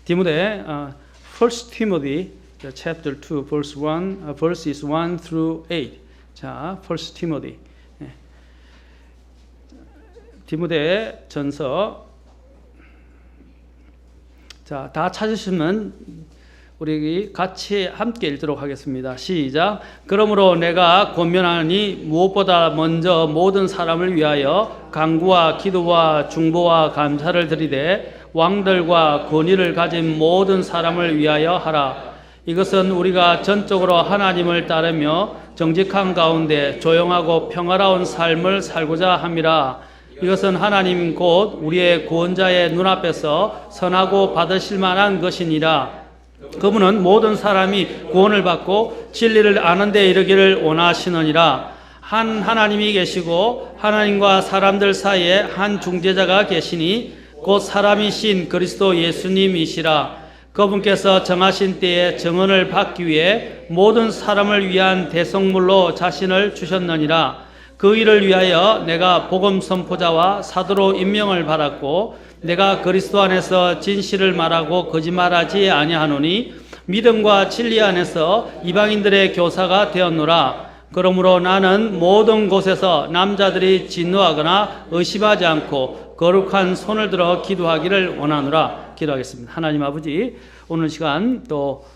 디모데 1 Timothy chapter 2 verses 1 through 8. 자, 1 Timothy. 디모데 전서. 자, 다 찾으시면 우리 같이 함께 읽도록 하겠습니다. 시작. 그러므로 내가 권면하니 무엇보다 먼저 모든 사람을 위하여 간구와 기도와 중보와 감사를 드리되 왕들과 권위를 가진 모든 사람을 위하여 하라. 이것은 우리가 전적으로 하나님을 따르며 정직한 가운데 조용하고 평화로운 삶을 살고자 함이라. 이것은 하나님 곧 우리의 구원자의 눈앞에서 선하고 받으실 만한 것이니라. 그분은 모든 사람이 구원을 받고 진리를 아는 데 이르기를 원하시느니라. 한 하나님이 계시고 하나님과 사람들 사이에 한 중재자가 계시니 곧 사람이신 그리스도 예수님이시라. 그분께서 정하신 때에 정언을 받기 위해 모든 사람을 위한 대성물로 자신을 주셨느니라. 그 일을 위하여 내가 복음 선포자와 사도로 임명을 받았고 내가 그리스도 안에서 진실을 말하고 거짓말하지 아니하노니 믿음과 진리 안에서 이방인들의 교사가 되었노라. 그러므로 나는 모든 곳에서 남자들이 진노하거나 의심하지 않고 거룩한 손을 들어 기도하기를 원하노라. 기도하겠습니다. 하나님 아버지, 오늘 시간 또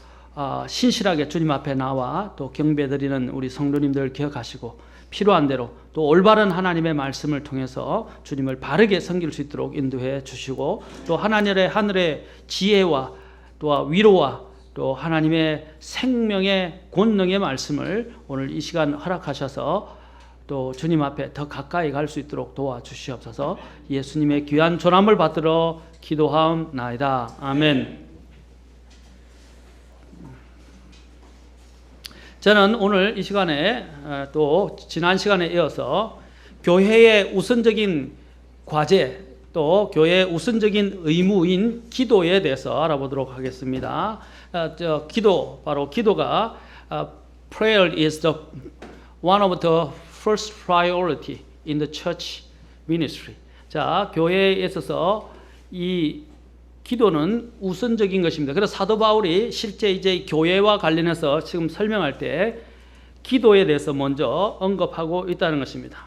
신실하게 주님 앞에 나와 또 경배드리는 우리 성도님들 기억하시고 필요한 대로 또 올바른 하나님의 말씀을 통해서 주님을 바르게 섬길 수 있도록 인도해 주시고 또 하늘의 지혜와 또 위로와 또 하나님의 생명의 권능의 말씀을 오늘 이 시간 허락하셔서 또 주님 앞에 더 가까이 갈 수 있도록 도와주시옵소서. 예수님의 귀한 조남을 받들어 기도하옵나이다. 아멘. 저는 오늘 이 시간에 또 지난 시간에 이어서 교회의 우선적인 과제 또 교회의 우선적인 의무인 기도에 대해서 알아보도록 하겠습니다. 바로 기도가 prayer is the one of the first priority in the church ministry. 자, 교회에 있어서 이 기도는 우선적인 것입니다. 그래서 사도 바울이 실제 이제 교회와 관련해서 지금 설명할 때 기도에 대해서 먼저 언급하고 있다는 것입니다.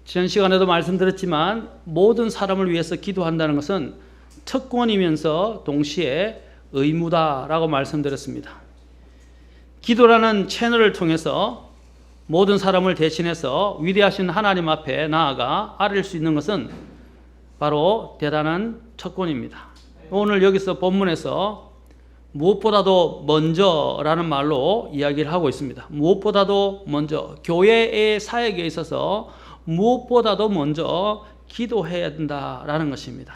지난 시간에도 말씀드렸지만 모든 사람을 위해서 기도한다는 것은 특권이면서 동시에 의무다라고 말씀드렸습니다. 기도라는 채널을 통해서 모든 사람을 대신해서 위대하신 하나님 앞에 나아가 아뢰일 수 있는 것은 바로 대단한 특권입니다. 오늘 여기서 본문에서 무엇보다도 먼저라는 말로 이야기를 하고 있습니다. 무엇보다도 먼저, 교회의 사역에 있어서 무엇보다도 먼저 기도해야 된다라는 것입니다.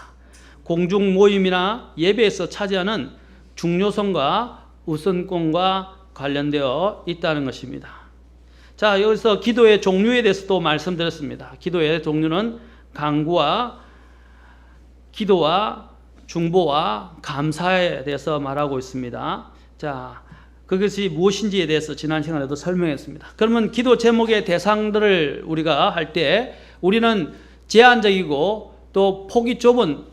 공중 모임이나 예배에서 차지하는 중요성과 우선권과 관련되어 있다는 것입니다. 자, 여기서 기도의 종류에 대해서도 말씀드렸습니다. 기도의 종류는 간구와 기도와 중보와 감사에 대해서 말하고 있습니다. 자, 그것이 무엇인지에 대해서 지난 시간에도 설명했습니다. 그러면 기도 제목의 대상들을 우리가 할 때 우리는 제한적이고 또 폭이 좁은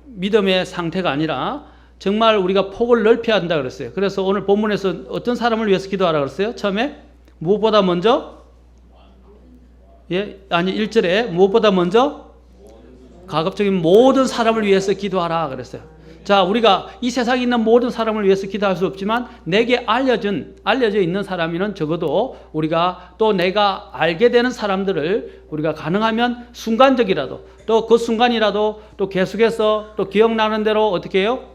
믿음의 상태가 아니라 정말 우리가 폭을 넓혀야 한다 그랬어요. 그래서 오늘 본문에서 어떤 사람을 위해서 기도하라 그랬어요? 처음에 무엇보다 먼저 1절에 무엇보다 먼저 가급적인 모든 사람을 위해서 기도하라 그랬어요. 자, 우리가 이 세상에 있는 모든 사람을 위해서 기도할 수 없지만 내게 알려져 있는 사람이면 적어도 우리가 또 내가 알게 되는 사람들을 우리가 가능하면 순간적이라도 또 그 순간이라도 또 계속해서 또 기억나는 대로 어떻게 해요?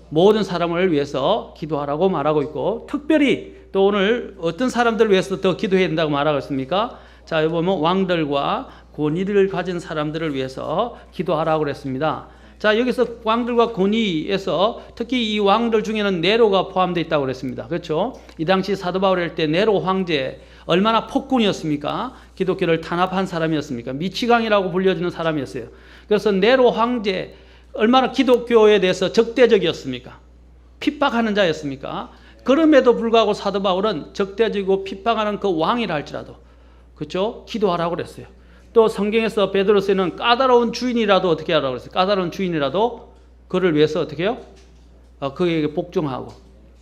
모든 사람을 위해서 기도하라고 말하고 있고 특별히 또 오늘 어떤 사람들을 위해서 더 기도해야 된다고 말하고 있습니까? 자, 여기 보면 왕들과 권위를 가진 사람들을 위해서 기도하라고 그랬습니다. 자, 여기서 왕들과 권위에서 특히 이 왕들 중에는 네로가 포함되어 있다고 그랬습니다. 그렇죠? 이 당시 사도 바울 할 때 네로 황제 얼마나 폭군이었습니까? 기독교를 탄압한 사람이었습니까? 미치광이라고 불려지는 사람이었어요. 그래서 네로 황제 얼마나 기독교에 대해서 적대적이었습니까? 핍박하는 자였습니까? 그럼에도 불구하고 사도 바울은 적대적이고 핍박하는 그 왕이라 할지라도, 그렇죠? 기도하라고 그랬어요. 또 성경에서 베드로서에는 까다로운 주인이라도 어떻게 하라고 그랬어요? 까다로운 주인이라도 그를 위해서 어떻게 해요? 그에게 복종하고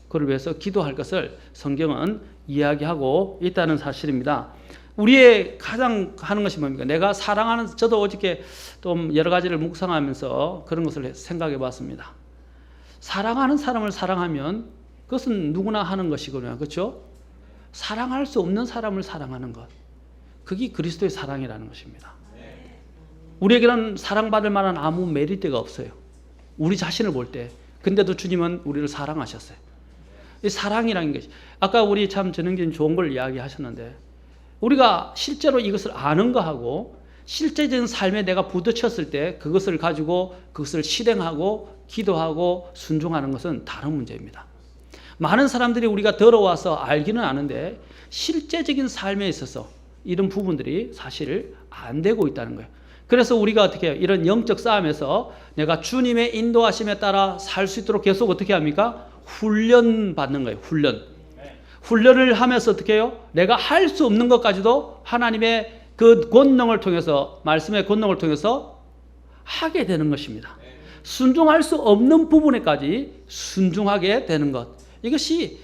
그를 위해서 기도할 것을 성경은 이야기하고 있다는 사실입니다. 우리의 가장 하는 것이 뭡니까? 내가 사랑하는, 저도 어저께 좀 여러 가지를 묵상하면서 그런 것을 생각해 봤습니다. 사랑하는 사람을 사랑하면 그것은 누구나 하는 것이거든요. 그렇죠? 사랑할 수 없는 사람을 사랑하는 것. 그게 그리스도의 사랑이라는 것입니다. 우리에게는 사랑받을 만한 아무 메리트가 없어요. 우리 자신을 볼 때. 근데도 주님은 우리를 사랑하셨어요. 이 사랑이라는 것이, 아까 우리 참 전형적인 좋은 걸 이야기하셨는데, 우리가 실제로 이것을 아는 거하고 실제적인 삶에 내가 부딪혔을 때 그것을 가지고 그것을 실행하고 기도하고 순종하는 것은 다른 문제입니다. 많은 사람들이 우리가 들어와서 알기는 아는데 실제적인 삶에 있어서 이런 부분들이 사실 안 되고 있다는 거예요. 그래서 우리가 어떻게 해요? 이런 영적 싸움에서 내가 주님의 인도하심에 따라 살 수 있도록 계속 어떻게 합니까? 훈련 받는 거예요. 훈련을 하면서 어떻게 해요? 내가 할 수 없는 것까지도 하나님의 그 권능을 통해서, 말씀의 권능을 통해서 하게 되는 것입니다. 순종할 수 없는 부분에까지 순종하게 되는 것. 이것이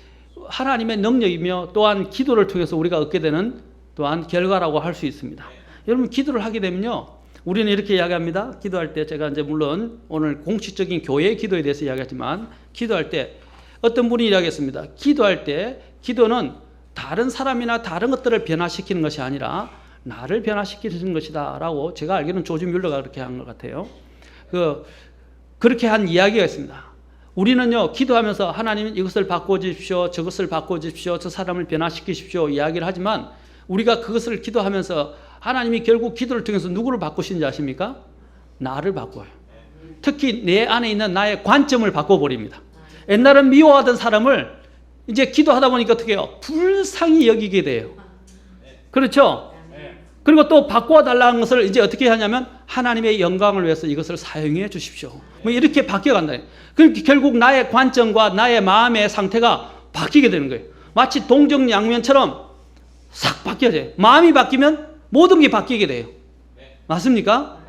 하나님의 능력이며 또한 기도를 통해서 우리가 얻게 되는 또한 결과라고 할 수 있습니다. 여러분, 기도를 하게 되면요, 우리는 이렇게 이야기합니다. 기도할 때, 제가 이제 물론 오늘 공식적인 교회의 기도에 대해서 이야기하지만, 기도할 때 어떤 분이 이야기했습니다. 기도할 때 기도는 다른 사람이나 다른 것들을 변화시키는 것이 아니라 나를 변화시키는 것이다 라고, 제가 알기로는 조지 뮬러가 그렇게 한 것 같아요. 그렇게 한 이야기가 있습니다. 우리는요, 기도하면서 하나님 이것을 바꿔주십시오, 저것을 바꿔주십시오, 저 사람을 변화시키십시오 이야기를 하지만, 우리가 그것을 기도하면서 하나님이 결국 기도를 통해서 누구를 바꾸시는지 아십니까? 나를 바꿔요. 특히 내 안에 있는 나의 관점을 바꿔버립니다. 옛날엔 미워하던 사람을 이제 기도하다 보니까 어떻게 해요? 불쌍히 여기게 돼요. 그렇죠? 그리고 또 바꿔달라는 것을 이제 어떻게 하냐면, 하나님의 영광을 위해서 이것을 사용해 주십시오. 뭐 이렇게 바뀌어간다. 그러니까 결국 나의 관점과 나의 마음의 상태가 바뀌게 되는 거예요. 마치 동정양면처럼 싹 바뀌어져요. 마음이 바뀌면 모든 게 바뀌게 돼요. 맞습니까?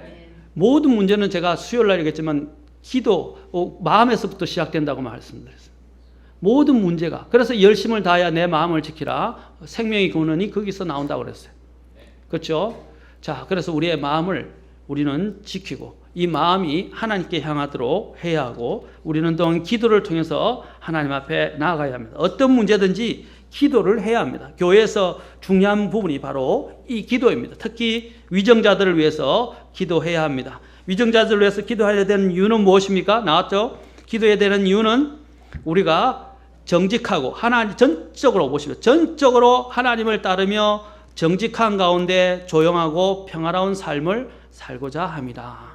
모든 문제는 제가 수요일 날 얘기했지만 기도, 마음에서부터 시작된다고 말씀드렸습니다. 모든 문제가. 그래서 열심을 다하여 내 마음을 지키라. 생명의 근원이 거기서 나온다고 그랬어요. 그렇죠? 자, 그래서 우리의 마음을 우리는 지키고 이 마음이 하나님께 향하도록 해야 하고, 우리는 또한 기도를 통해서 하나님 앞에 나아가야 합니다. 어떤 문제든지 기도를 해야 합니다. 교회에서 중요한 부분이 바로 이 기도입니다. 특히 위정자들을 위해서 기도해야 합니다. 위정자들을 위해서 기도해야 되는 이유는 무엇입니까? 나왔죠? 기도해야 되는 이유는 우리가 정직하고, 하나님 전적으로 보시면 전적으로 하나님을 따르며 정직한 가운데 조용하고 평화로운 삶을 살고자 합니다.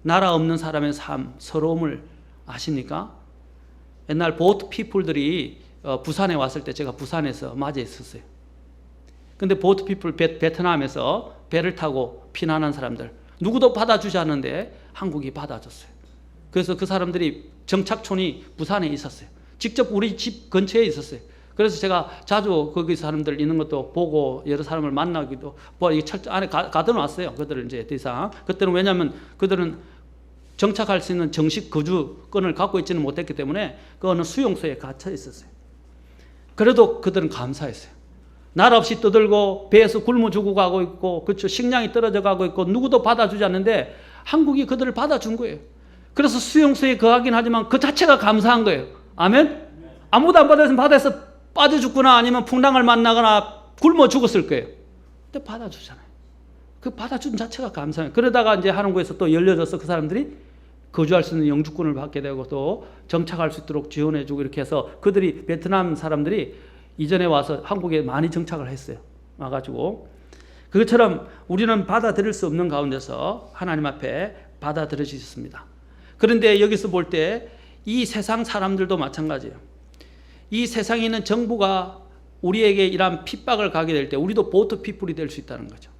나라 없는 사람의 삶, 서러움을 아십니까? 옛날 보트 피플들이 부산에 왔을 때 제가 부산에서 맞이했었어요. 근데 보트 피플, 베트남에서 배를 타고 피난한 사람들 누구도 받아주지 않는데 한국이 받아줬어요. 그래서 그 사람들이 정착촌이 부산에 있었어요. 직접 우리 집 근처에 있었어요. 그래서 제가 자주 거기 사람들 있는 것도 보고 여러 사람을 만나기도, 철저 안에 가둬놨어요. 그들을 이제 더 이상. 그때는 왜냐하면 그들은 정착할 수 있는 정식 거주권을 갖고 있지는 못했기 때문에 그 어느 수용소에 갇혀 있었어요. 그래도 그들은 감사했어요. 날 없이 떠들고 배에서 굶어 죽어가고 있고, 그렇죠, 식량이 떨어져 가고 있고 누구도 받아주지 않는데 한국이 그들을 받아준 거예요. 그래서 수용소에 거하긴 하지만 그 자체가 감사한 거예요. 아멘? 아무도 안 받아줬으면 바다에서 빠져 죽거나 아니면 풍랑을 만나거나 굶어 죽었을 거예요. 근데 받아주잖아요. 그 받아준 자체가 감사해요. 그러다가 이제 한국에서 또 열려져서 그 사람들이 거주할 수 있는 영주권을 받게 되고 또 정착할 수 있도록 지원해주고, 이렇게 해서 그들이, 베트남 사람들이 이전에 와서 한국에 많이 정착을 했어요. 와가지고 그것처럼 우리는 받아들일 수 없는 가운데서 하나님 앞에 받아들여지셨습니다. 그런데 여기서 볼 때 이 세상 사람들도 마찬가지예요. 이 세상에 있는 정부가 우리에게 이러한 핍박을 가게 될 때 우리도 보트 피플이 될 수 있다는 거죠.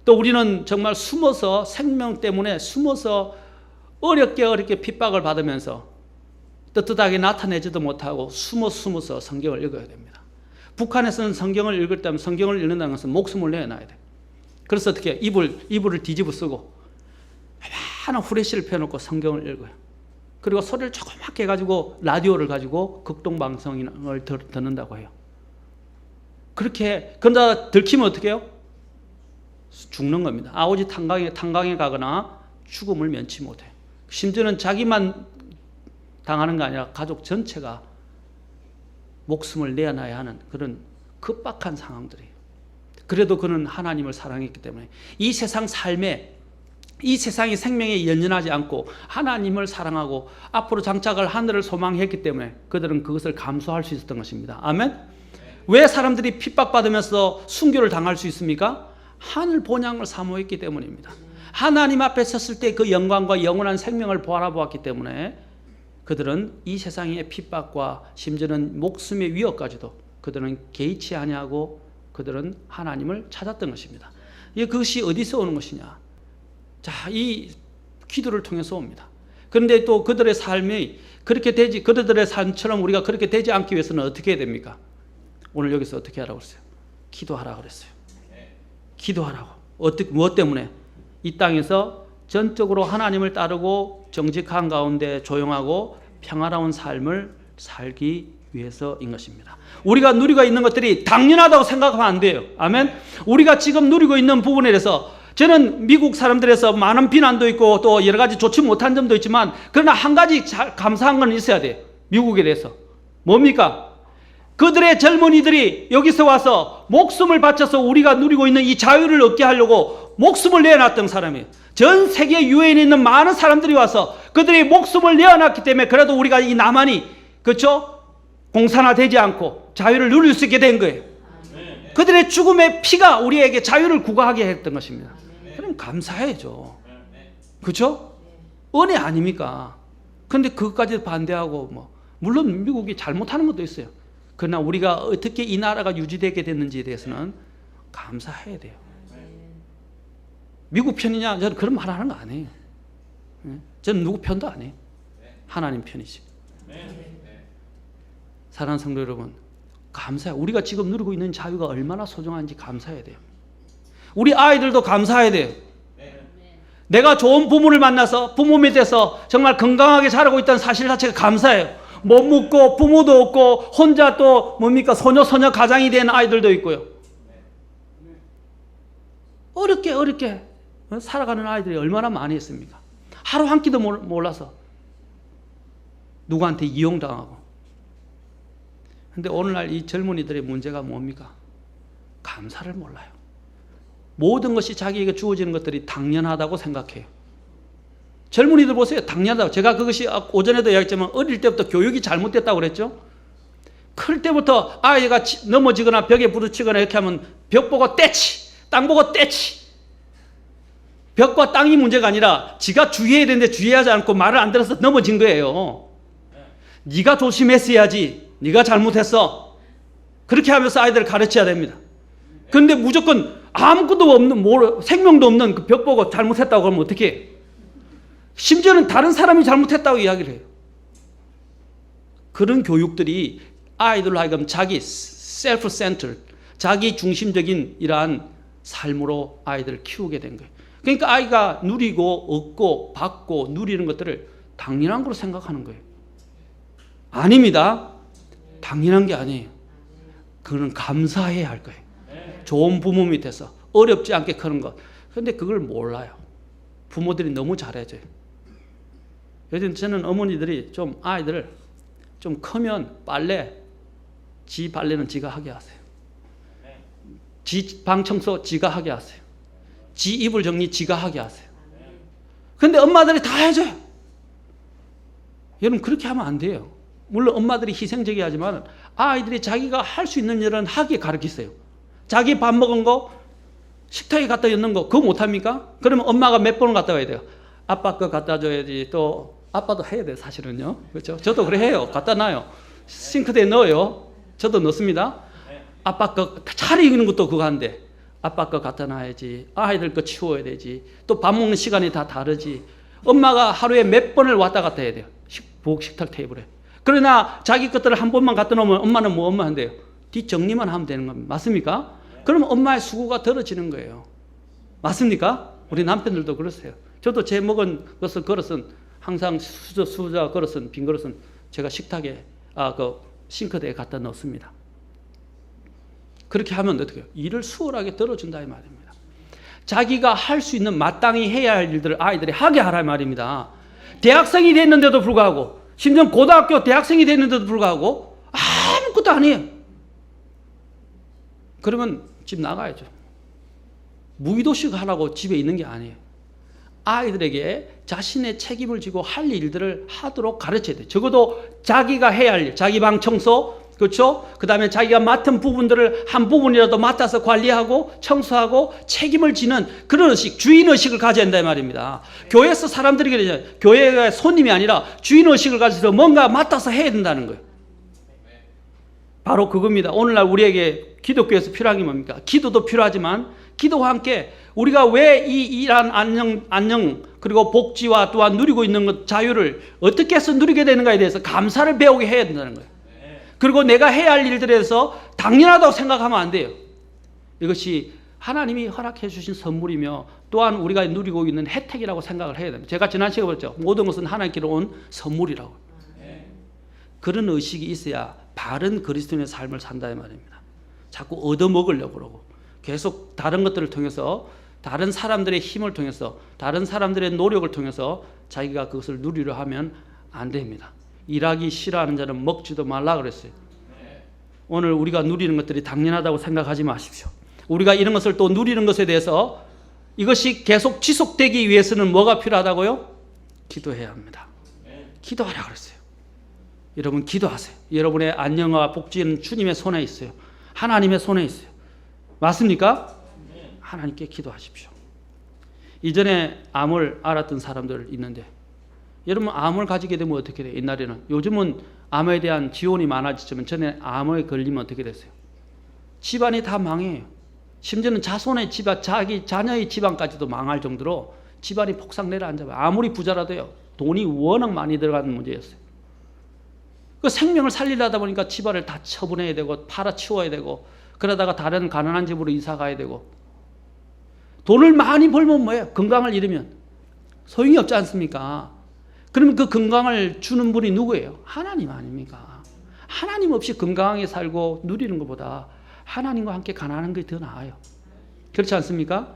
또 우리는 정말 숨어서 생명 때문에 숨어서 어렵게 핍박을 받으면서 떳떳하게 나타내지도 못하고 숨어서 성경을 읽어야 됩니다. 북한에서는 성경을 읽을 때면 성경을 읽는다는 것은 목숨을 내놔야 돼요. 그래서 어떻게 이불을 뒤집어 쓰고 많은 후레쉬를 펴놓고 성경을 읽어요. 그리고 소리를 조그맣게 해가지고 라디오를 가지고 극동방송을 듣는다고 해요. 그렇게 그러다 들키면 어떻게 해요? 죽는 겁니다. 아오지 탄광에 가거나 죽음을 면치 못해요. 심지어는 자기만 당하는 게 아니라 가족 전체가 목숨을 내어놔야 하는 그런 급박한 상황들이에요. 그래도 그는 하나님을 사랑했기 때문에 이 세상 삶에 이 세상의 생명에 연연하지 않고 하나님을 사랑하고 앞으로 장착을 하늘을 소망했기 때문에 그들은 그것을 감수할 수 있었던 것입니다. 아멘? 왜 사람들이 핍박받으면서 순교를 당할 수 있습니까? 하늘 본향을 사모했기 때문입니다. 하나님 앞에 섰을 때 그 영광과 영원한 생명을 바라보았기 때문에 그들은 이 세상의 핍박과 심지어는 목숨의 위협까지도 그들은 개의치 아니하고 그들은 하나님을 찾았던 것입니다. 그것이 어디서 오는 것이냐? 자, 이 기도를 통해서 옵니다. 그런데 또 그들의 삶이 그들의 삶처럼 우리가 그렇게 되지 않기 위해서는 어떻게 해야 됩니까? 오늘 여기서 어떻게 하라고 그랬어요? 기도하라고 그랬어요. 기도하라고. 무엇 때문에? 이 땅에서 전적으로 하나님을 따르고 정직한 가운데 조용하고 평화로운 삶을 살기 위해서인 것입니다. 우리가 누리고 있는 것들이 당연하다고 생각하면 안 돼요. 아멘? 우리가 지금 누리고 있는 부분에 대해서 저는 미국 사람들에서 많은 비난도 있고 또 여러 가지 좋지 못한 점도 있지만 그러나 한 가지 감사한 건 있어야 돼요. 미국에 대해서. 뭡니까? 그들의 젊은이들이 여기서 와서 목숨을 바쳐서 우리가 누리고 있는 이 자유를 얻게 하려고 목숨을 내어놨던 사람이에요. 전 세계 유엔에 있는 많은 사람들이 와서 그들이 목숨을 내어놨기 때문에 그래도 우리가 이 남한이 그렇죠? 공산화되지 않고 자유를 누릴 수 있게 된 거예요. 그들의 죽음의 피가 우리에게 자유를 구가하게 했던 것입니다. 그럼 감사해야죠. 그렇죠? 은혜 아닙니까? 그런데 그것까지 반대하고 물론 미국이 잘못하는 것도 있어요. 그러나 우리가 어떻게 이 나라가 유지되게 됐는지에 대해서는 감사해야 돼요. 미국 편이냐? 저는 그런 말 하는 거 아니에요. 저는 누구 편도 아니에요. 하나님 편이지. 사랑하는 성도 여러분, 감사해요. 우리가 지금 누리고 있는 자유가 얼마나 소중한지 감사해야 돼요. 우리 아이들도 감사해야 돼요. 내가 좋은 부모를 만나서 부모 밑에서 정말 건강하게 자라고 있다는 사실 자체가 감사해요. 못 묻고 부모도 없고 혼자 또 소녀 가장이 된 아이들도 있고요. 어렵게 살아가는 아이들이 얼마나 많이 있습니까? 하루 한 끼도 몰라서 누구한테 이용당하고. 근데 오늘날 이 젊은이들의 문제가 뭡니까? 감사를 몰라요. 모든 것이 자기에게 주어지는 것들이 당연하다고 생각해요. 젊은이들 보세요. 당연하다고. 제가 그것이 오전에도 이야기했지만 어릴 때부터 교육이 잘못됐다고 그랬죠. 클 때부터 아이가 넘어지거나 벽에 부딪히거나 이렇게 하면 벽 보고 떼치, 땅 보고 떼치. 벽과 땅이 문제가 아니라 지가 주의해야 되는데 주의하지 않고 말을 안 들어서 넘어진 거예요. 네가 조심했어야지. 네가 잘못했어. 그렇게 하면서 아이들을 가르쳐야 됩니다. 그런데 무조건 아무것도 없는 생명도 없는 그 벽 보고 잘못했다고 그러면 어떻게 해요? 심지어는 다른 사람이 잘못했다고 이야기를 해요. 그런 교육들이 아이들로 하여금 자기 self-centered, 자기 중심적인 이러한 삶으로 아이들을 키우게 된 거예요. 그러니까 아이가 누리고 얻고 받고 누리는 것들을 당연한 걸로 생각하는 거예요. 아닙니다. 당연한 게 아니에요. 그거는 감사해야 할 거예요. 좋은 부모 밑에서 어렵지 않게 크는 것. 그런데 그걸 몰라요. 부모들이 너무 잘해줘요. 요즘 저는 어머니들이 좀 아이들을 좀 크면 지 빨래는 지가 하게 하세요. 지 방 청소 지가 하게 하세요. 지 이불 정리 지가 하게 하세요. 그런데 엄마들이 다 해줘요. 여러분 그렇게 하면 안 돼요. 물론 엄마들이 희생적이야 하지만 아이들이 자기가 할 수 있는 일은 하게 가르치세요. 자기 밥 먹은 거 식탁에 갖다 놓는 거 그거 못합니까? 그러면 엄마가 몇 번을 갖다 와야 돼요. 아빠 거 갖다 줘야지. 또 아빠도 해야 돼요, 사실은요. 그렇죠? 저도 그래 해요. 갖다 놔요. 싱크대에 넣어요. 저도 넣습니다. 아빠 거 차리는 것도 그거 한데 아빠 거 갖다 놔야지. 아이들 거 치워야 되지. 또 밥 먹는 시간이 다 다르지. 엄마가 하루에 몇 번을 왔다 갔다 해야 돼요. 부엌 식탁 테이블에. 그러나 자기 것들을 한 번만 갖다 놓으면 엄마는 뭐 엄마 한대요. 뒷정리만 하면 되는 겁니다. 맞습니까? 그러면 엄마의 수고가 덜어지는 거예요. 맞습니까? 우리 남편들도 그러세요. 저도 제 먹은 것을 그릇은 항상 수저 그릇은 빈 그릇은 제가 식탁에 그 싱크대에 갖다 넣습니다. 그렇게 하면 어떻게 해요? 일을 수월하게 덜어준다 이 말입니다. 자기가 할 수 있는 마땅히 해야 할 일들을 아이들이 하게 하라 말입니다. 대학생이 됐는데도 불구하고 심지어 고등학교 대학생이 됐는데도 불구하고 아무것도 안 해요. 그러면 집 나가야죠. 무기도식 하라고 집에 있는 게 아니에요. 아이들에게 자신의 책임을 지고 할 일들을 하도록 가르쳐야 돼요. 적어도 자기가 해야 할 일, 자기 방 청소, 그렇죠? 그 다음에 자기가 맡은 부분들을 한 부분이라도 맡아서 관리하고 청소하고 책임을 지는 그런 의식, 주인의식을 가져야 한다 이 말입니다. 교회에서 사람들이 그러잖아요. 교회가 손님이 아니라 주인의식을 가져서 뭔가 맡아서 해야 된다는 거예요. 바로 그겁니다. 오늘날 우리에게 기독교에서 필요한 게 뭡니까? 기도도 필요하지만 기도와 함께 우리가 왜 이 이러한 안녕 그리고 복지와 또한 누리고 있는 것, 자유를 어떻게 해서 누리게 되는가에 대해서 감사를 배우게 해야 된다는 거예요. 그리고 내가 해야 할 일들에서 당연하다고 생각하면 안 돼요. 이것이 하나님이 허락해 주신 선물이며 또한 우리가 누리고 있는 혜택이라고 생각을 해야 됩니다. 제가 지난 시간에 그랬죠. 모든 것은 하나님께로 온 선물이라고. 그런 의식이 있어야 바른 그리스도인의 삶을 산다 이 말입니다. 자꾸 얻어먹으려고 그러고 계속 다른 것들을 통해서 다른 사람들의 힘을 통해서 다른 사람들의 노력을 통해서 자기가 그것을 누리려 하면 안 됩니다. 일하기 싫어하는 자는 먹지도 말라 그랬어요. 오늘 우리가 누리는 것들이 당연하다고 생각하지 마십시오. 우리가 이런 것을 또 누리는 것에 대해서 이것이 계속 지속되기 위해서는 뭐가 필요하다고요? 기도해야 합니다. 기도하라 그랬어요. 여러분 기도하세요. 여러분의 안녕과 복지는 주님의 손에 있어요. 하나님의 손에 있어요. 맞습니까? 하나님께 기도하십시오. 이전에 암을 앓았던 사람들 있는데 여러분 암을 가지게 되면 어떻게 돼요? 옛날에는. 요즘은 암에 대한 지원이 많아지지만 전에 암에 걸리면 어떻게 됐어요? 집안이 다 망해요. 심지어는 자손의 집안, 자기 자녀의 집안까지도 망할 정도로 집안이 폭삭 내려앉아요. 아무리 부자라도요. 돈이 워낙 많이 들어가는 문제였어요. 그 생명을 살리려다 보니까 집안을 다 처분해야 되고 팔아치워야 되고 그러다가 다른 가난한 집으로 이사 가야 되고 돈을 많이 벌면 뭐예요? 건강을 잃으면 소용이 없지 않습니까? 그러면 그 건강을 주는 분이 누구예요? 하나님 아닙니까? 하나님 없이 건강하게 살고 누리는 것보다 하나님과 함께 가난한 게 더 나아요. 그렇지 않습니까?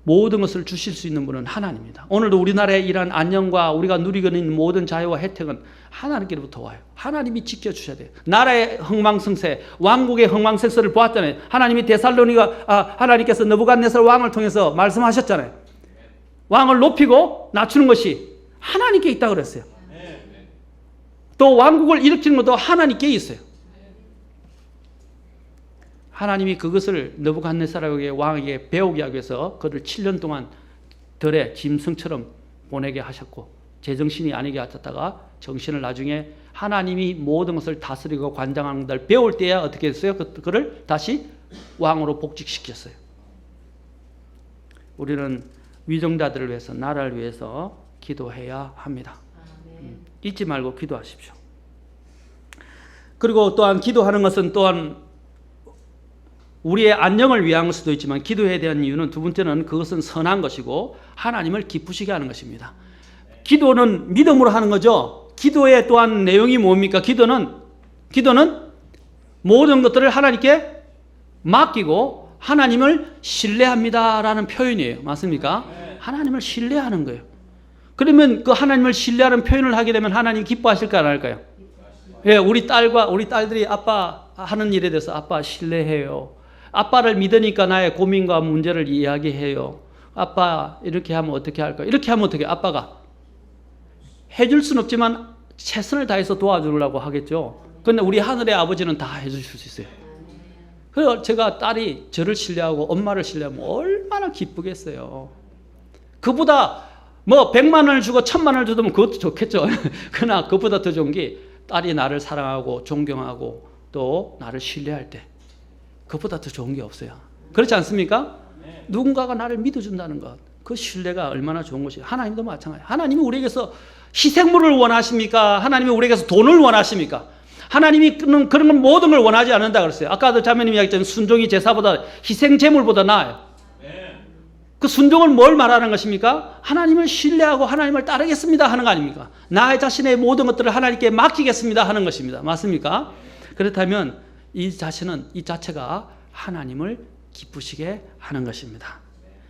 모든 것을 주실 수 있는 분은 하나님입니다. 오늘도 우리나라의 이러한 안녕과 우리가 누리고 있는 모든 자유와 혜택은 하나님께로부터 와요. 하나님이 지켜주셔야 돼요. 나라의 흥망성쇠, 왕국의 흥망성쇠를 보았잖아요. 하나님이 하나님께서 느부갓네살 왕을 통해서 말씀하셨잖아요. 왕을 높이고 낮추는 것이 하나님께 있다고 그랬어요. 또 왕국을 일으키는 것도 하나님께 있어요. 하나님이 그것을 느부갓네살에게 왕에게 배우게 하기 위해서 그를 7년 동안 들에 짐승처럼 보내게 하셨고 제정신이 아니게 하셨다가 정신을 나중에 하나님이 모든 것을 다스리고 관장하는 것을 배울 때야 어떻게 했어요? 그를 다시 왕으로 복직시켰어요. 우리는 위정자들을 위해서 나라를 위해서 기도해야 합니다. 잊지 말고 기도하십시오. 그리고 또한 기도하는 것은 또한 우리의 안녕을 위한 수도 있지만 기도에 대한 이유는 두 번째는 그것은 선한 것이고 하나님을 기쁘시게 하는 것입니다. 기도는 믿음으로 하는 거죠. 기도의 또한 내용이 뭡니까? 기도는 모든 것들을 하나님께 맡기고 하나님을 신뢰합니다라는 표현이에요. 맞습니까? 하나님을 신뢰하는 거예요. 그러면 그 하나님을 신뢰하는 표현을 하게 되면 하나님 기뻐하실까요? 안 할까요? 예, 우리 딸들이 아빠 하는 일에 대해서 아빠 신뢰해요. 아빠를 믿으니까 나의 고민과 문제를 이야기해요. 아빠 이렇게 하면 어떻게 할까? 이렇게 하면 어떻게? 아빠가 해줄 수는 없지만 최선을 다해서 도와주려고 하겠죠. 그런데 우리 하늘의 아버지는 다 해주실 수 있어요. 그래서 제가 딸이 저를 신뢰하고 엄마를 신뢰하면 얼마나 기쁘겠어요. 그보다 뭐 100만 원을 주고 1000만 원을 주면 그것도 좋겠죠. 그러나 그것보다 더 좋은 게 딸이 나를 사랑하고 존경하고 또 나를 신뢰할 때 그것보다 더 좋은 게 없어요. 그렇지 않습니까? 누군가가 나를 믿어준다는 것, 그 신뢰가 얼마나 좋은 것이에요. 하나님도 마찬가지예요. 하나님이 우리에게서 희생물을 원하십니까? 하나님이 우리에게서 돈을 원하십니까? 하나님이 그런 모든 걸 원하지 않는다 그랬어요. 아까도 자매님이 이야기했던 순종이 제사보다 희생 제물보다 나아요. 그 순종은 뭘 말하는 것입니까? 하나님을 신뢰하고 하나님을 따르겠습니다 하는 거 아닙니까? 나의 자신의 모든 것들을 하나님께 맡기겠습니다 하는 것입니다. 맞습니까? 그렇다면 이 자체가 하나님을 기쁘시게 하는 것입니다.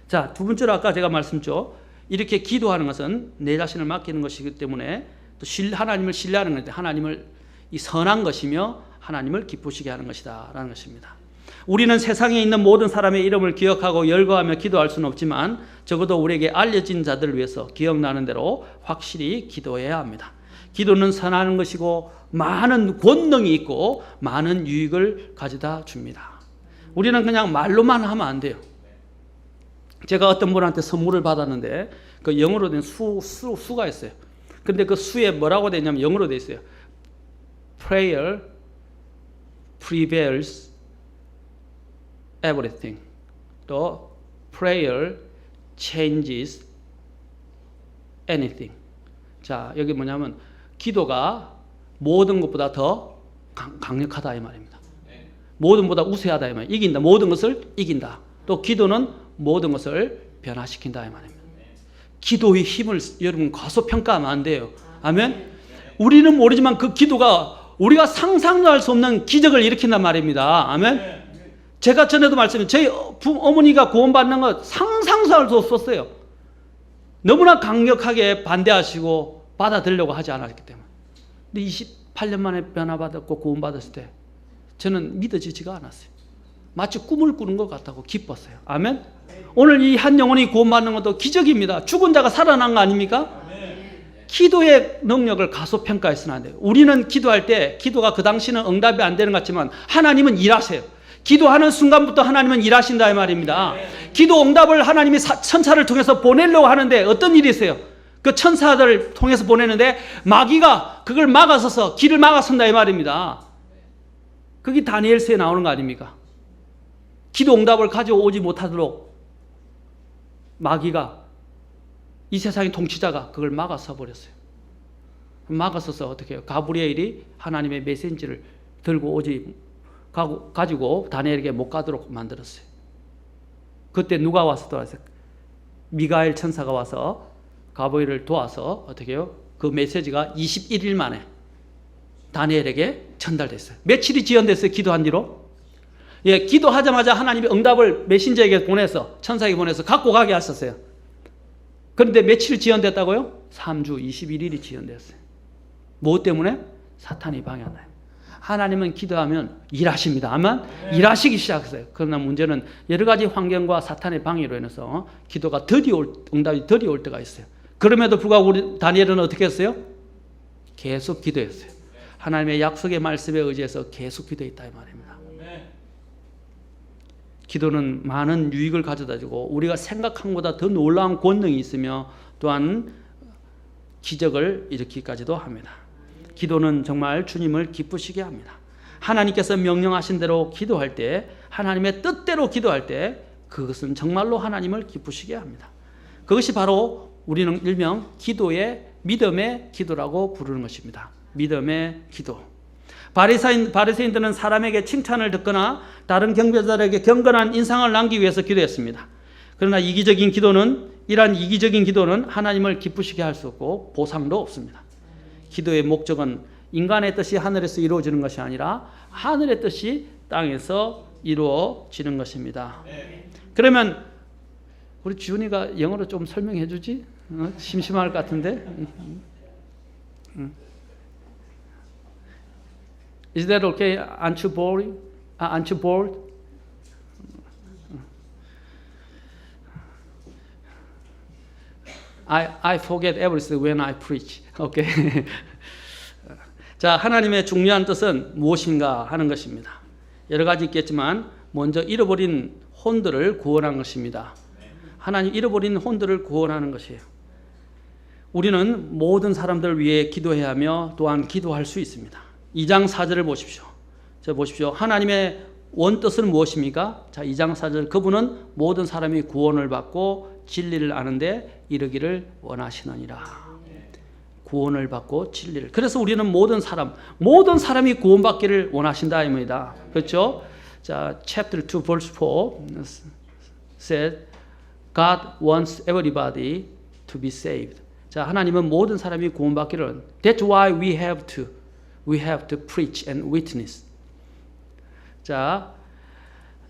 자, 두 번째로 아까 제가 말씀드렸죠. 이렇게 기도하는 것은 내 자신을 맡기는 것이기 때문에 또 하나님을 신뢰하는 건데 하나님을 이 선한 것이며 하나님을 기쁘시게 하는 것이다 라는 것입니다. 우리는 세상에 있는 모든 사람의 이름을 기억하고 열거하며 기도할 수는 없지만 적어도 우리에게 알려진 자들을 위해서 기억나는 대로 확실히 기도해야 합니다. 기도는 선하는 것이고 많은 권능이 있고 많은 유익을 가져다 줍니다. 우리는 그냥 말로만 하면 안 돼요. 제가 어떤 분한테 선물을 받았는데 그 영어로 된 수가 있어요. 근데 그 수에 뭐라고 되어 있냐면 영어로 되어 있어요. Prayer prevails everything. 또 prayer changes anything. 자, 여기 뭐냐면 기도가 모든 것보다 더 강력하다 이 말입니다. 모든 것보다 우세하다 이 말입니다. 이긴다. 모든 것을 이긴다. 또 기도는 모든 것을 변화시킨다 이 말입니다. 기도의 힘을 여러분 과소평가하면 안 돼요. 아멘. 우리는 모르지만 그 기도가 우리가 상상도 할 수 없는 기적을 일으킨단 말입니다. 아멘. 제가 전에도 말씀드린 저희 어머니가 구원받는 것 상상도 할 수 없었어요. 너무나 강력하게 반대하시고 받아들이려고 하지 않았기 때문에. 근데 28년 만에 변화받았고 구원받았을 때 저는 믿어지지가 않았어요. 마치 꿈을 꾸는 것 같다고 기뻤어요. 아멘. 오늘 이 한 영혼이 구원받는 것도 기적입니다. 죽은 자가 살아난 거 아닙니까? 기도의 능력을 가소평가해서는 안 돼요. 우리는 기도할 때 기도가 그 당시는 응답이 안 되는 것 같지만 하나님은 일하세요. 기도하는 순간부터 하나님은 일하신다 이 말입니다. 기도 응답을 하나님이 천사를 통해서 보내려고 하는데 어떤 일이 있어요? 그 천사들을 통해서 보내는데 마귀가 그걸 막아서서 길을 막아선다 이 말입니다. 그게 다니엘서에 나오는 거 아닙니까? 기도 응답을 가져오지 못하도록 마귀가 이 세상의 통치자가 그걸 막아서 버렸어요. 막아서서 어떻게 해요? 가브리엘이 하나님의 메시지를 들고 가지고 다니엘에게 못 가도록 만들었어요. 그때 누가 와서 도왔어요? 미가엘 천사가 와서 가브리엘을 도와서 어떻게 해요? 그 메시지가 21일 만에 다니엘에게 전달됐어요. 며칠이 지연됐어요? 기도한 뒤로? 예, 기도하자마자 하나님이 응답을 메신저에게 보내서 천사에게 보내서 갖고 가게 하셨어요. 그런데 며칠 지연됐다고요? 3주 21일이 지연됐어요. 무엇 때문에? 사탄이 방해한다. 하나님은 기도하면 일하십니다. 아마 일하시기 시작했어요. 그러나 문제는 여러 가지 환경과 사탄의 방해로 인해서 기도가 응답이 덜이 올 때가 있어요. 그럼에도 불구하고 우리 다니엘은 어떻게 했어요? 계속 기도했어요. 하나님의 약속의 말씀에 의지해서 계속 기도했다 이 말입니다. 기도는 많은 유익을 가져다주고 우리가 생각한 것보다 더 놀라운 권능이 있으며 또한 기적을 일으키기까지도 합니다. 기도는 정말 주님을 기쁘시게 합니다. 하나님께서 명령하신 대로 기도할 때, 하나님의 뜻대로 기도할 때 그것은 정말로 하나님을 기쁘시게 합니다. 그것이 바로 우리는 일명 기도의 믿음의 기도라고 부르는 것입니다. 믿음의 기도. 바리새인들은 사람에게 칭찬을 듣거나 다른 경배자들에게 경건한 인상을 남기기 위해서 기도했습니다. 그러나 이러한 이기적인 기도는 하나님을 기쁘시게 할 수 없고 보상도 없습니다. 기도의 목적은 인간의 뜻이 하늘에서 이루어지는 것이 아니라 하늘의 뜻이 땅에서 이루어지는 것입니다. 그러면 우리 지훈이가 영어로 좀 설명해 주지? 심심할 것 같은데. Is that okay? Aren't you boring? Aren't you bored? I forget everything when I preach. Okay. 자, 하나님의 중요한 뜻은 무엇인가 하는 것입니다. 여러 가지 있겠지만 먼저 잃어버린 혼들을 구원한 것입니다. 하나님 잃어버린 혼들을 구원하는 것이에요. 우리는 모든 사람들을 위해 기도해야 하며 또한 기도할 수 있습니다. 2장 4절을 보십시오. 자, 보십시오. 하나님의 원뜻은 무엇입니까? 자, 2장 4절. 그분은 모든 사람이 구원을 받고 진리를 아는데 이르기를 원하시느니라. 구원을 받고 진리를. 그래서 우리는 모든 사람이 구원받기를 원하신다 입니다. 그렇죠? 자, chapter 2 verse 4 said God wants everybody to be saved. 자, 하나님은 모든 사람이 구원받기를. That's why we have to preach and witness. 자,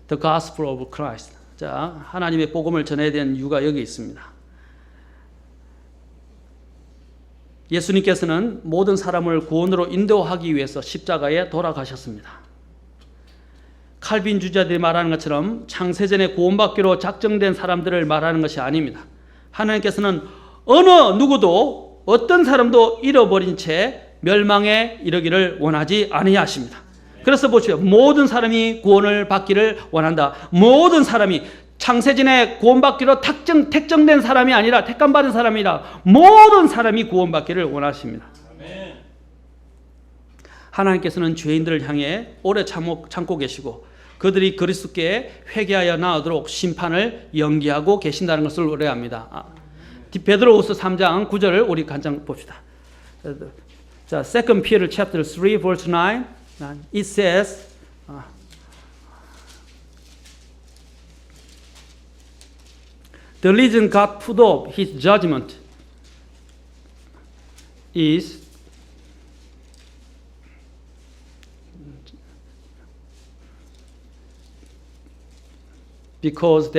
the gospel of Christ. 자, 하나님의 복음을 전해야 되는 이유가 여기 있습니다. 예수님께서는 모든 사람을 구원으로 인도하기 위해서 십자가에 돌아가셨습니다. 칼빈 주자들이 말하는 것처럼 창세전에 구원받기로 작정된 사람들을 말하는 것이 아닙니다. 하나님께서는 어느 누구도 어떤 사람도 잃어버린 채 멸망에 이르기를 원하지 아니하십니다. 그래서 보십시오. 모든 사람이 구원을 받기를 원한다. 모든 사람이 창세전에 구원받기로 택정된 사람이 아니라 택감받은 사람이라 모든 사람이 구원받기를 원하십니다. 하나님께서는 죄인들을 향해 오래 참고 계시고 그들이 그리스도께 회개하여 나오도록 심판을 연기하고 계신다는 것을 우려합니다. 베드로후서 3장 9절을 우리 간장 봅시다. 자, 2 Peter chapter 3 verse 9 it says the reason God put off his judgment is because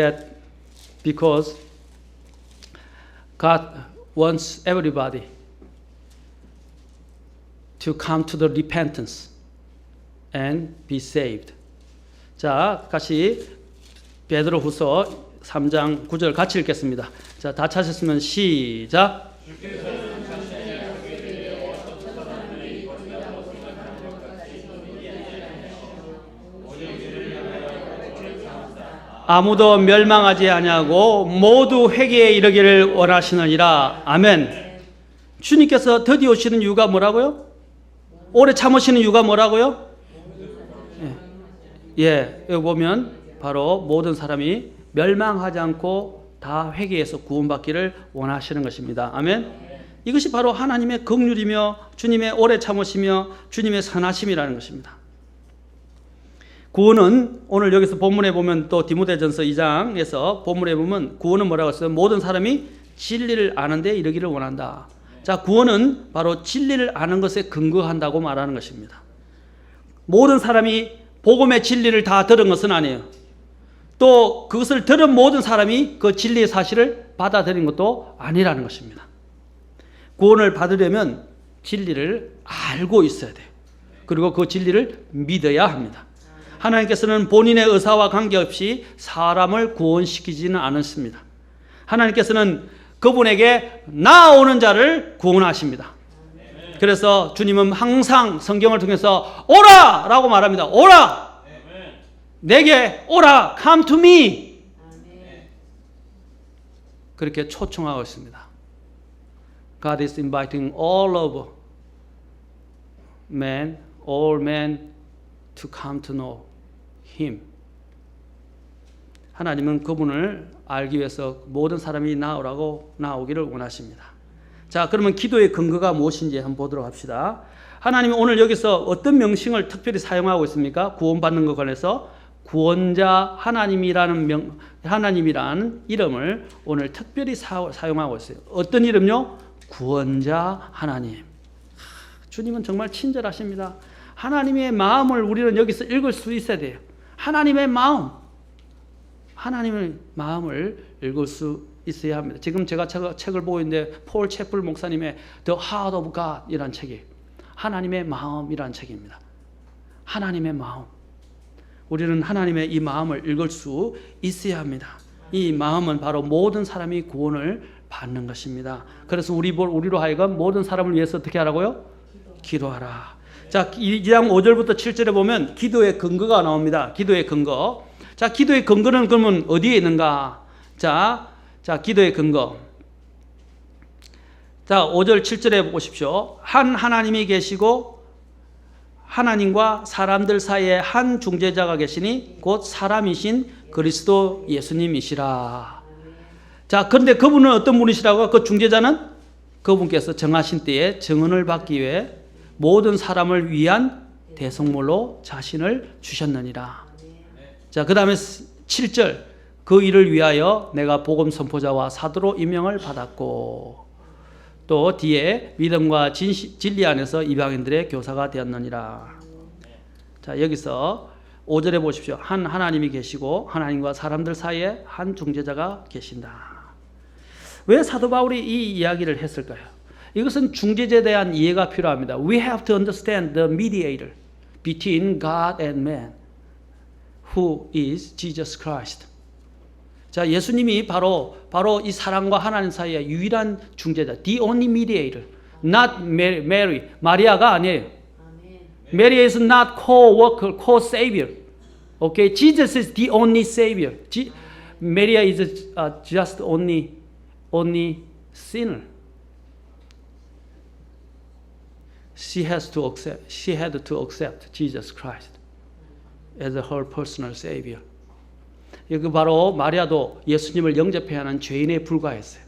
God wants everybody to come to the repentance and be saved. 자, 같이 베드로후서 3장 9절 같이 읽겠습니다. 자, 다 찾으셨으면 시작. 아무도 멸망하지 아니하고 모두 회개에 이르기를 원하시느니라. 아멘. 주님께서 드디어 오시는 이유가 뭐라고요? 오래 참으시는 이유가 뭐라고요? 여기 보면 바로 모든 사람이 멸망하지 않고 다 회개해서 구원받기를 원하시는 것입니다. 아멘. 이것이 바로 하나님의 긍휼이며 주님의 오래 참으시며 주님의 선하심이라는 것입니다. 구원은 오늘 여기서 본문에 보면 또 디모데전서 2장에서 본문에 보면 구원은 뭐라고 했어요? 모든 사람이 진리를 아는 데 이르기를 원한다. 자, 구원은 바로 진리를 아는 것에 근거한다고 말하는 것입니다. 모든 사람이 복음의 진리를 다 들은 것은 아니에요. 또 그것을 들은 모든 사람이 그 진리의 사실을 받아들인 것도 아니라는 것입니다. 구원을 받으려면 진리를 알고 있어야 돼요. 그리고 그 진리를 믿어야 합니다. 하나님께서는 본인의 의사와 관계없이 사람을 구원시키지는 않습니다. 하나님께서는 그분에게 나아오는 자를 구원하십니다. 그래서 주님은 항상 성경을 통해서 오라! 라고 말합니다. 오라! 내게 오라! Come to me! 그렇게 초청하고 있습니다. God is inviting all men to come to know Him. 하나님은 그분을 알기 위해서 모든 사람이 나오기를 원하십니다. 자, 그러면 기도의 근거가 무엇인지 한번 보도록 합시다. 하나님은 오늘 여기서 어떤 명칭을 특별히 사용하고 있습니까? 구원받는 것 관해서 구원자 하나님이라는 이름을 오늘 특별히 사용하고 있어요. 어떤 이름요? 구원자 하나님. 주님은 정말 친절하십니다. 하나님의 마음을 우리는 여기서 읽을 수 있어야 돼요. 하나님의 마음을 읽을 수 있어야 합니다. 지금 제가 책을 보고 있는데 폴 채플 목사님의 The Heart of God 이라는 책이에요. 하나님의 마음이라는 책입니다. 하나님의 마음. 우리는 하나님의 이 마음을 읽을 수 있어야 합니다. 이 마음은 바로 모든 사람이 구원을 받는 것입니다. 그래서 우리로 하여금 모든 사람을 위해서 어떻게 하라고요? 기도하라. 자, 2장 5절부터 7절에 보면 기도의 근거가 나옵니다. 기도의 근거. 자, 기도의 근거는 그러면 어디에 있는가? 자, 기도의 근거. 자, 5절 7절에 보십시오. 한 하나님이 계시고 하나님과 사람들 사이에 한 중재자가 계시니 곧 사람이신 그리스도 예수님이시라. 자, 그런데 그분은 어떤 분이시라고? 그 중재자는 그분께서 정하신 때에 증언을 받기 위해 모든 사람을 위한 대성물로 자신을 주셨느니라. 자, 그 다음에 7절. 그 일을 위하여 내가 복음 선포자와 사도로 임명을 받았고, 또 뒤에 믿음과 진리 안에서 이방인들의 교사가 되었느니라. 자, 여기서 5절에 보십시오. 한 하나님이 계시고 하나님과 사람들 사이에 한 중재자가 계신다. 왜 사도 바울이 이 이야기를 했을까요? 이것은 중재자에 대한 이해가 필요합니다. We have to understand the mediator between God and man, who is Jesus Christ. 자, 예수님이 바로 이 사람과 하나님 사이의 유일한 중재자, the only mediator, not Mary. 마리아가 아니에요. Mary is not co-worker, co-savior. Okay, Jesus is the only savior. Mary is just only sinner. She had to accept Jesus Christ as her personal savior. 이거 바로 마리아도 예수님을 영접해야 하는 죄인에 불과했어요.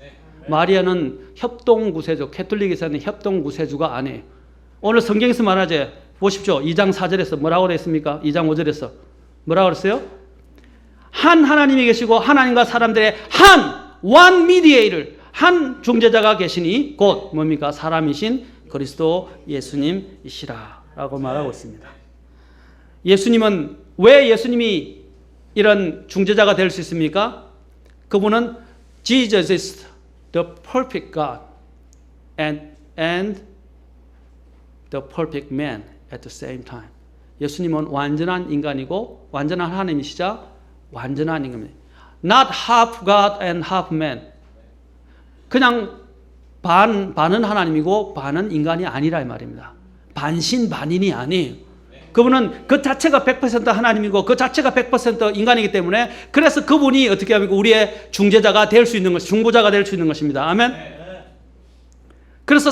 마리아는 협동구세주, 캐톨릭에서는 협동구세주가 아니에요. 오늘 성경에서 말하죠. 보십시오. 2장 4절에서 뭐라고 되어 있습니까? 2장 5절에서 뭐라고 그랬어요? 한 하나님이 계시고 하나님과 사람들의 one mediator, 한 중재자가 계시니 곧 뭡니까? 사람이신 그리스도 예수님이시라 라고 말하고 있습니다. 예수님은 왜 예수님이 이런 중재자가 될 수 있습니까? 그분은 Jesus is the perfect God and the perfect man at the same time. 예수님은 완전한 인간이고 완전한 하나님이시자 완전한 인간입니다. Not half God and half man. 그냥 반은 하나님이고 반은 인간이 아니라 이 말입니다. 반신반인이 아니에요. 그분은 그 자체가 100% 하나님이고 그 자체가 100% 인간이기 때문에 그래서 그분이 어떻게 하면 우리의 중재자가 될 수 있는 것, 중보자가 될 수 있는 것입니다. 아멘. 그래서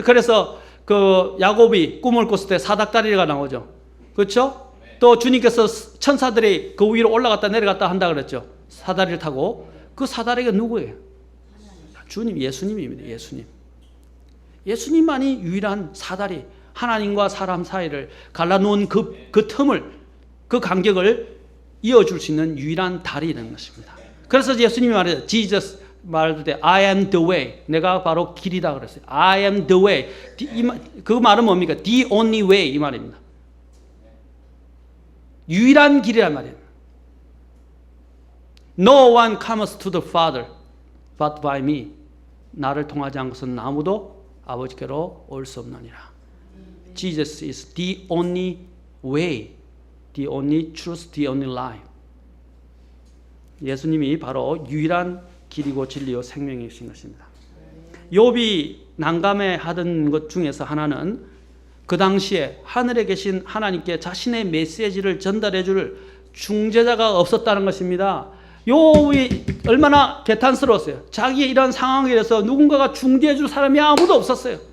그래서 그 야곱이 꿈을 꿨을 때 사닥다리가 나오죠. 그렇죠? 또 주님께서 천사들이 그 위로 올라갔다 내려갔다 한다 그랬죠. 사다리를 타고. 그 사다리가 누구예요? 주님, 예수님입니다. 예수님만이 유일한 사다리, 하나님과 사람 사이를 갈라놓은 그 틈을, 그 간격을 이어줄 수 있는 유일한 다리라는 것입니다. 그래서 예수님이 말해요. Jesus 말할 때 I am the way. 내가 바로 길이다 그랬어요. I am the way. 그 말은 뭡니까? The only way 이 말입니다. 유일한 길이란 말이에요. No one comes to the Father but by me. 나를 통하지 않고서는 아무도 아버지께로 올 수 없느니라. Jesus is the only way, the only truth, the only life. 예수님이 바로 유일한 길이고 진리요 생명이신 것입니다. 욥이 난감해 하던 것 중에서 하나는 그 당시에 하늘에 계신 하나님께 자신의 메시지를 전달해 줄 중재자가 없었다는 것입니다. 욥이 얼마나 개탄스러웠어요. 자기의 이런 상황에 대해서 누군가가 중재해 줄 사람이 아무도 없었어요.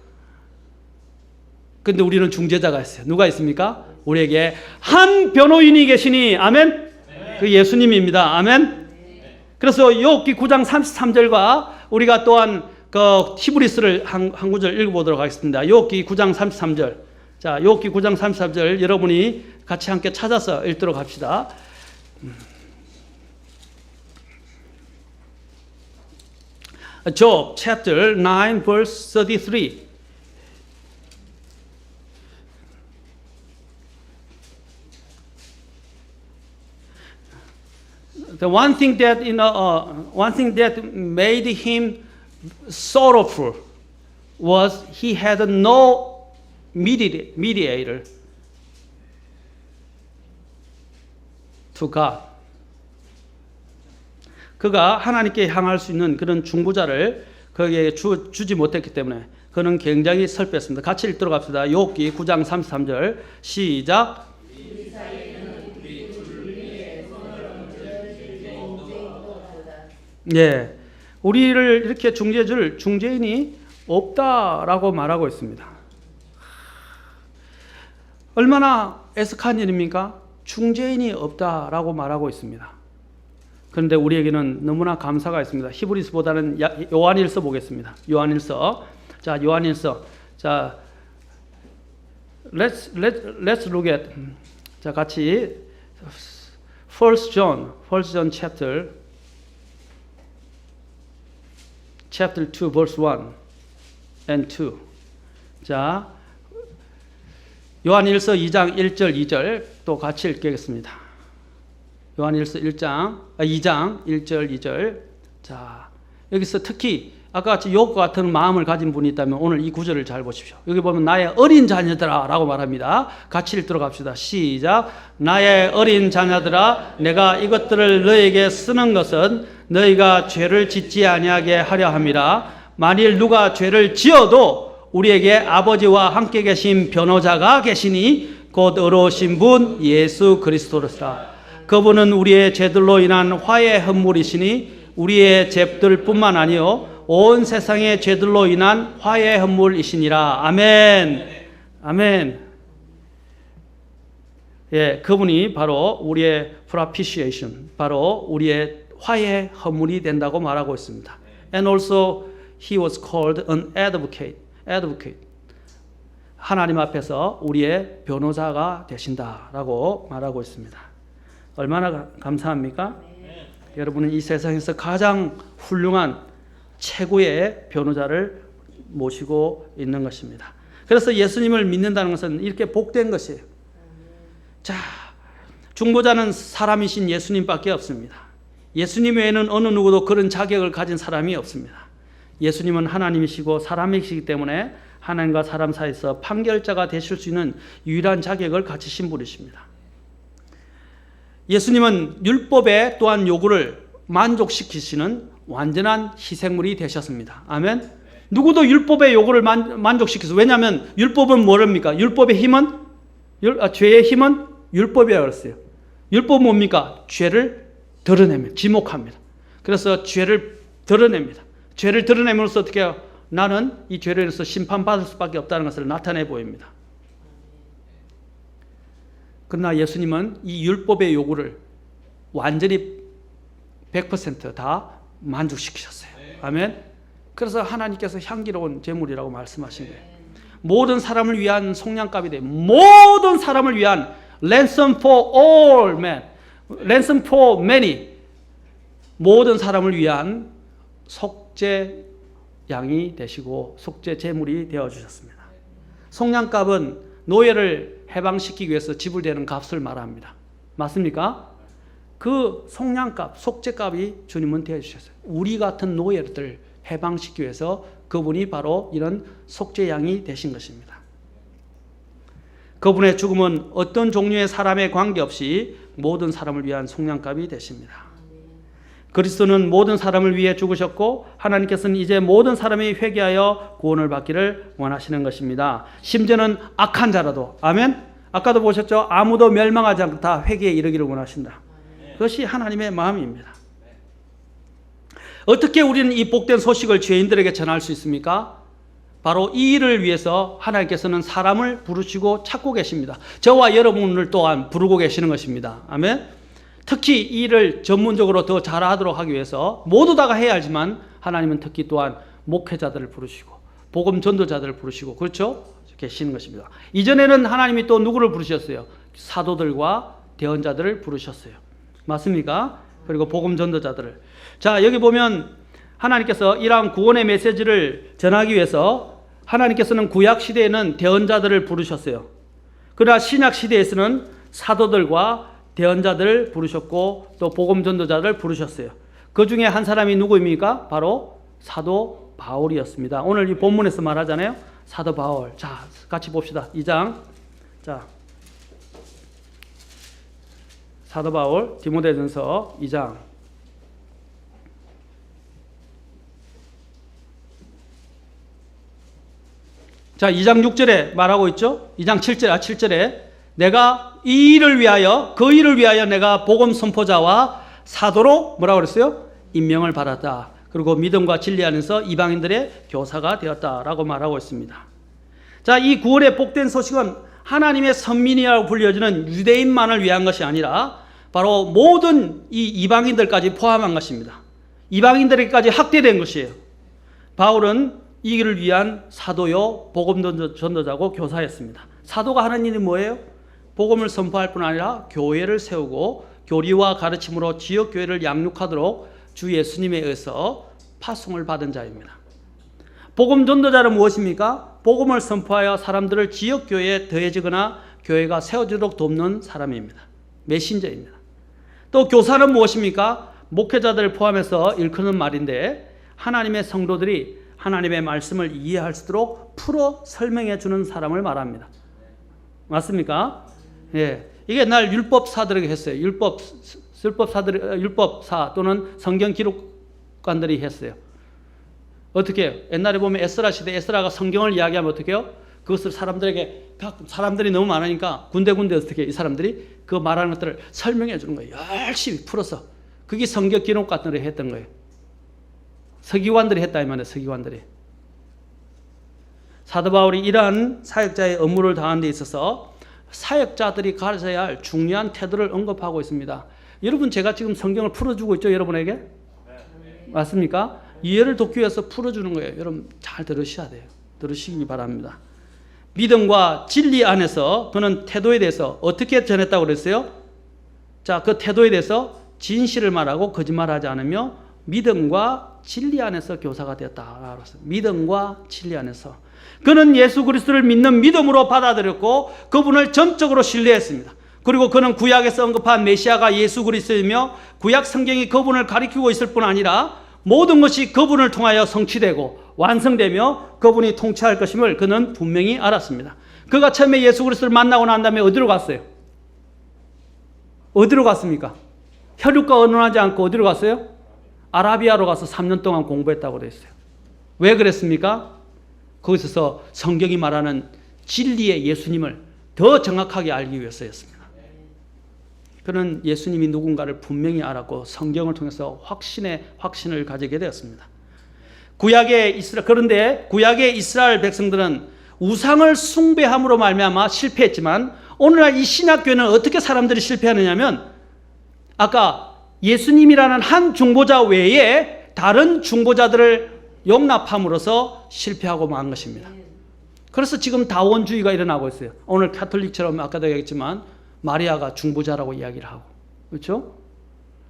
근데 우리는 중재자가 있어요. 누가 있습니까? 우리에게 한 변호인이 계시니, 아멘? 그 예수님입니다. 아멘? 그래서 욥기 9장 33절과 우리가 또한 그 히브리스를 한 구절 읽어보도록 하겠습니다. 욥기 9장 33절. 자, 욥기 9장 33절 여러분이 같이 함께 찾아서 읽도록 합시다. Job chapter 9 verse 33. The one thing that made him sorrowful was he had no mediator to God. 그가 하나님께 향할 수 있는 그런 중보자를 그에게 주지 못했기 때문에 그는 굉장히 슬펐습니다. 같이 읽도록 합시다. 욥기 9장 33절 시작. 예, 우리를 이렇게 중재줄 중재인이 없다라고 말하고 있습니다. 얼마나 애석한 일입니까? 중재인이 없다라고 말하고 있습니다. 그런데 우리에게는 너무나 감사가 있습니다. 히브리서보다는 요한일서 보겠습니다. 요한일서. 자, 요한일서. 자, let's look at. 자, 같이 First John chapter 2 verse 1 and 2. 자, 요한일서 2장 1절 2절 또 같이 읽겠습니다. 요한일서 2장 1절 2절. 자, 여기서 특히 아까 같이 욕과 같은 마음을 가진 분이 있다면 오늘 이 구절을 잘 보십시오. 여기 보면 나의 어린 자녀들아 라고 말합니다. 같이 읽도록 합시다. 시작. 나의 어린 자녀들아 내가 이것들을 너에게 쓰는 것은 너희가 죄를 짓지 아니하게 하려 함이라. 만일 누가 죄를 지어도 우리에게 아버지와 함께 계신 변호자가 계시니 곧 의로우신 분 예수 그리스도로시라. 그분은 우리의 죄들로 인한 화해 헌물이시니 우리의 죄들뿐만 아니요 온 세상의 죄들로 인한 화해 헌물이시니라. 아멘. 아멘. 예, 그분이 바로 우리의 propitiation, 바로 우리의 화해 헌물이 된다고 말하고 있습니다. And also he was called an advocate. 하나님 앞에서 우리의 변호사가 되신다라고 말하고 있습니다. 얼마나 감사합니까? 네. 여러분은 이 세상에서 가장 훌륭한 최고의 변호자를 모시고 있는 것입니다. 그래서 예수님을 믿는다는 것은 이렇게 복된 것이에요. 자, 중보자는 사람이신 예수님밖에 없습니다. 예수님 외에는 어느 누구도 그런 자격을 가진 사람이 없습니다. 예수님은 하나님이시고 사람이시기 때문에 하나님과 사람 사이에서 판결자가 되실 수 있는 유일한 자격을 가지신 분이십니다. 예수님은 율법의 또한 요구를 만족시키시는 완전한 희생물이 되셨습니다. 아멘. 누구도 율법의 요구를 만족시켜서, 왜냐하면 율법은 뭐랍니까? 율법의 힘은 죄의 힘은 율법이라고 그랬어요. 율법은 뭡니까? 죄를 드러냅니다. 지목합니다. 그래서 죄를 드러냅니다. 죄를 드러내면서 어떻게 해요? 나는 이 죄로 인해서 심판받을 수밖에 없다는 것을 나타내 보입니다. 그러나 예수님은 이 율법의 요구를 완전히 100% 다 만족시키셨어요. 아멘. 그래서 하나님께서 향기로운 제물이라고 말씀하신 거예요. 모든 사람을 위한 속량값이 돼요. 모든 사람을 위한 ransom for all men, ransom for many, 모든 사람을 위한 속죄 양이 되시고 속죄 제물이 되어 주셨습니다. 속량값은 노예를 해방시키기 위해서 지불되는 값을 말합니다. 맞습니까? 그 속량값, 속죄값이 주님은 되어 주셨어요. 우리 같은 노예들 해방시키기 위해서 그분이 바로 이런 속죄양이 되신 것입니다. 그분의 죽음은 어떤 종류의 사람에 관계없이 모든 사람을 위한 속량값이 되십니다. 그리스도는 모든 사람을 위해 죽으셨고 하나님께서는 이제 모든 사람이 회개하여 구원을 받기를 원하시는 것입니다. 심지어는 악한 자라도, 아멘. 아까도 보셨죠? 아무도 멸망하지 않고 다 회개에 이르기를 원하신다. 그것이 하나님의 마음입니다. 어떻게 우리는 이 복된 소식을 죄인들에게 전할 수 있습니까? 바로 이 일을 위해서 하나님께서는 사람을 부르시고 찾고 계십니다. 저와 여러분을 또한 부르고 계시는 것입니다. 아멘. 특히 이 일을 전문적으로 더 잘하도록 하기 위해서 모두 다가 해야 하지만 하나님은 특히 또한 목회자들을 부르시고 복음 전도자들을 부르시고 그렇죠? 계시는 것입니다. 이전에는 하나님이 또 누구를 부르셨어요? 사도들과 대언자들을 부르셨어요. 맞습니까? 그리고 복음 전도자들을. 자, 여기 보면 하나님께서 이러한 구원의 메시지를 전하기 위해서 하나님께서는 구약 시대에는 대언자들을 부르셨어요. 그러나 신약 시대에서는 사도들과 대언자들을 부르셨고 또 복음 전도자들을 부르셨어요. 그 중에 한 사람이 누구입니까? 바로 사도 바울이었습니다. 오늘 이 본문에서 말하잖아요. 사도 바울. 자, 같이 봅시다. 2장. 자, 사도 바울 디모데전서 2장. 자, 2장 6절에 말하고 있죠. 2장 7절에 내가 이 일을 위하여 그 일을 위하여 내가 복음 선포자와 사도로 뭐라고 그랬어요? 임명을 받았다. 그리고 믿음과 진리 안에서 이방인들의 교사가 되었다라고 말하고 있습니다. 자, 이 구원의 복된 소식은 하나님의 선민이라고 불려지는 유대인만을 위한 것이 아니라 바로 모든 이 이방인들까지 포함한 것입니다. 이방인들에게까지 확대된 것이에요. 바울은 이 길을 위한 사도요 복음 전도자고 교사였습니다. 사도가 하는 일이 뭐예요? 복음을 선포할 뿐 아니라 교회를 세우고 교리와 가르침으로 지역 교회를 양육하도록 주 예수님에 의해서 파송을 받은 자입니다. 복음 전도자는 무엇입니까? 복음을 선포하여 사람들을 지역 교회에 더해지거나 교회가 세워지도록 돕는 사람입니다. 메신저입니다. 또 교사는 무엇입니까? 목회자들을 포함해서 일컫는 말인데 하나님의 성도들이 하나님의 말씀을 이해할 수 있도록 풀어 설명해 주는 사람을 말합니다. 맞습니까? 예. 이게 옛날 율법사들에게 했어요. 율법사 또는 성경 기록관들이 했어요. 어떻게 해요? 옛날에 보면 에스라 시대 에스라가 성경을 이야기하면 어떻게 해요? 그것을 사람들에게 사람들이 너무 많으니까 군데군데 어떻게 해요? 이 사람들이 그 말하는 것들을 설명해 주는 거예요. 열심히 풀어서. 그게 성경 기록관들이 했던 거예요. 서기관들이 했다 이 말이에요. 서기관들이. 사도 바울이 이러한 사역자의 업무를 다하는 데 있어서 사역자들이 가져야 할 중요한 태도를 언급하고 있습니다. 여러분, 제가 지금 성경을 풀어주고 있죠, 여러분에게? 맞습니까? 이해를 돕기 위해서 풀어주는 거예요. 여러분 잘 들으셔야 돼요. 들으시기 바랍니다. 믿음과 진리 안에서 그는 태도에 대해서 어떻게 전했다고 그랬어요? 자, 그 태도에 대해서 진실을 말하고 거짓말하지 않으며 믿음과 진리 안에서 교사가 되었다. 믿음과 진리 안에서. 그는 예수 그리스도를 믿는 믿음으로 받아들였고 그분을 전적으로 신뢰했습니다. 그리고 그는 구약에서 언급한 메시아가 예수 그리스도이며 구약 성경이 그분을 가리키고 있을 뿐 아니라 모든 것이 그분을 통하여 성취되고 완성되며 그분이 통치할 것임을 그는 분명히 알았습니다. 그가 처음에 예수 그리스도를 만나고 난 다음에 어디로 갔어요? 어디로 갔습니까? 혈육과 언론하지 않고 어디로 갔어요? 아라비아로 가서 3년 동안 공부했다고 되어 있어요. 왜 그랬습니까? 거기서 성경이 말하는 진리의 예수님을 더 정확하게 알기 위해서였습니다. 그는 예수님이 누군가를 분명히 알았고 성경을 통해서 확신을 가지게 되었습니다. 그런데 구약의 이스라엘 백성들은 우상을 숭배함으로 말미암아 실패했지만 오늘날 이 신약교회는 어떻게 사람들이 실패하느냐면 아까 예수님이라는 한 중보자 외에 다른 중보자들을 용납함으로써 실패하고 만 것입니다. 그래서 지금 다원주의가 일어나고 있어요. 오늘 가톨릭처럼 아까도 얘기했지만 마리아가 중보자라고 이야기를 하고, 그렇죠?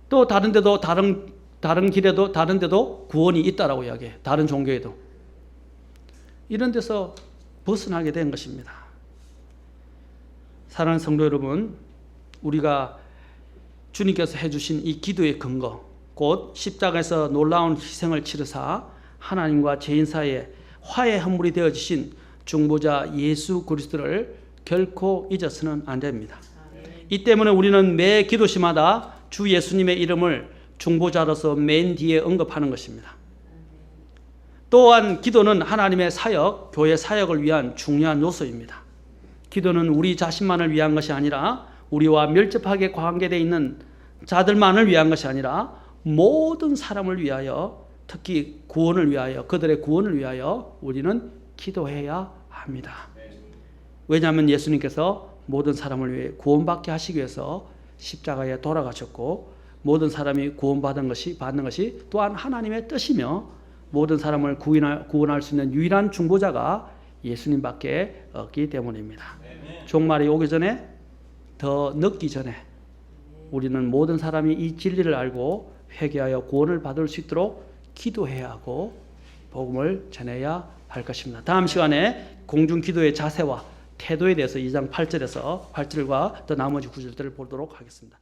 또 다른 데도 다른 길에도 다른 데도 구원이 있다라고 이야기해요. 다른 종교에도. 이런 데서 벗어나게 된 것입니다. 사랑하는 성도 여러분, 우리가 주님께서 해주신 이 기도의 근거, 곧 십자가에서 놀라운 희생을 치르사 하나님과 죄인 사이에 화해 헌물이 되어지신 중보자 예수 그리스도를 결코 잊어서는 안 됩니다. 이 때문에 우리는 매 기도시마다 주 예수님의 이름을 중보자로서 맨 뒤에 언급하는 것입니다. 또한 기도는 하나님의 사역, 교회 사역을 위한 중요한 요소입니다. 기도는 우리 자신만을 위한 것이 아니라 우리와 밀접하게 관계되어 있는 자들만을 위한 것이 아니라 모든 사람을 위하여, 특히 구원을 위하여, 그들의 구원을 위하여 우리는 기도해야 합니다. 왜냐하면 예수님께서 모든 사람을 위해 구원받게 하시기 위해서 십자가에 돌아가셨고 모든 사람이 구원받는 것이 또한 하나님의 뜻이며 모든 사람을 구원할 수 있는 유일한 중보자가 예수님밖에 없기 때문입니다. 종말이 오기 전에, 더 늦기 전에 우리는 모든 사람이 이 진리를 알고 회개하여 구원을 받을 수 있도록 기도해야 하고 복음을 전해야 할 것입니다. 다음 시간에 공중기도의 자세와 태도에 대해서 2장 8절과 또 나머지 구절들을 보도록 하겠습니다.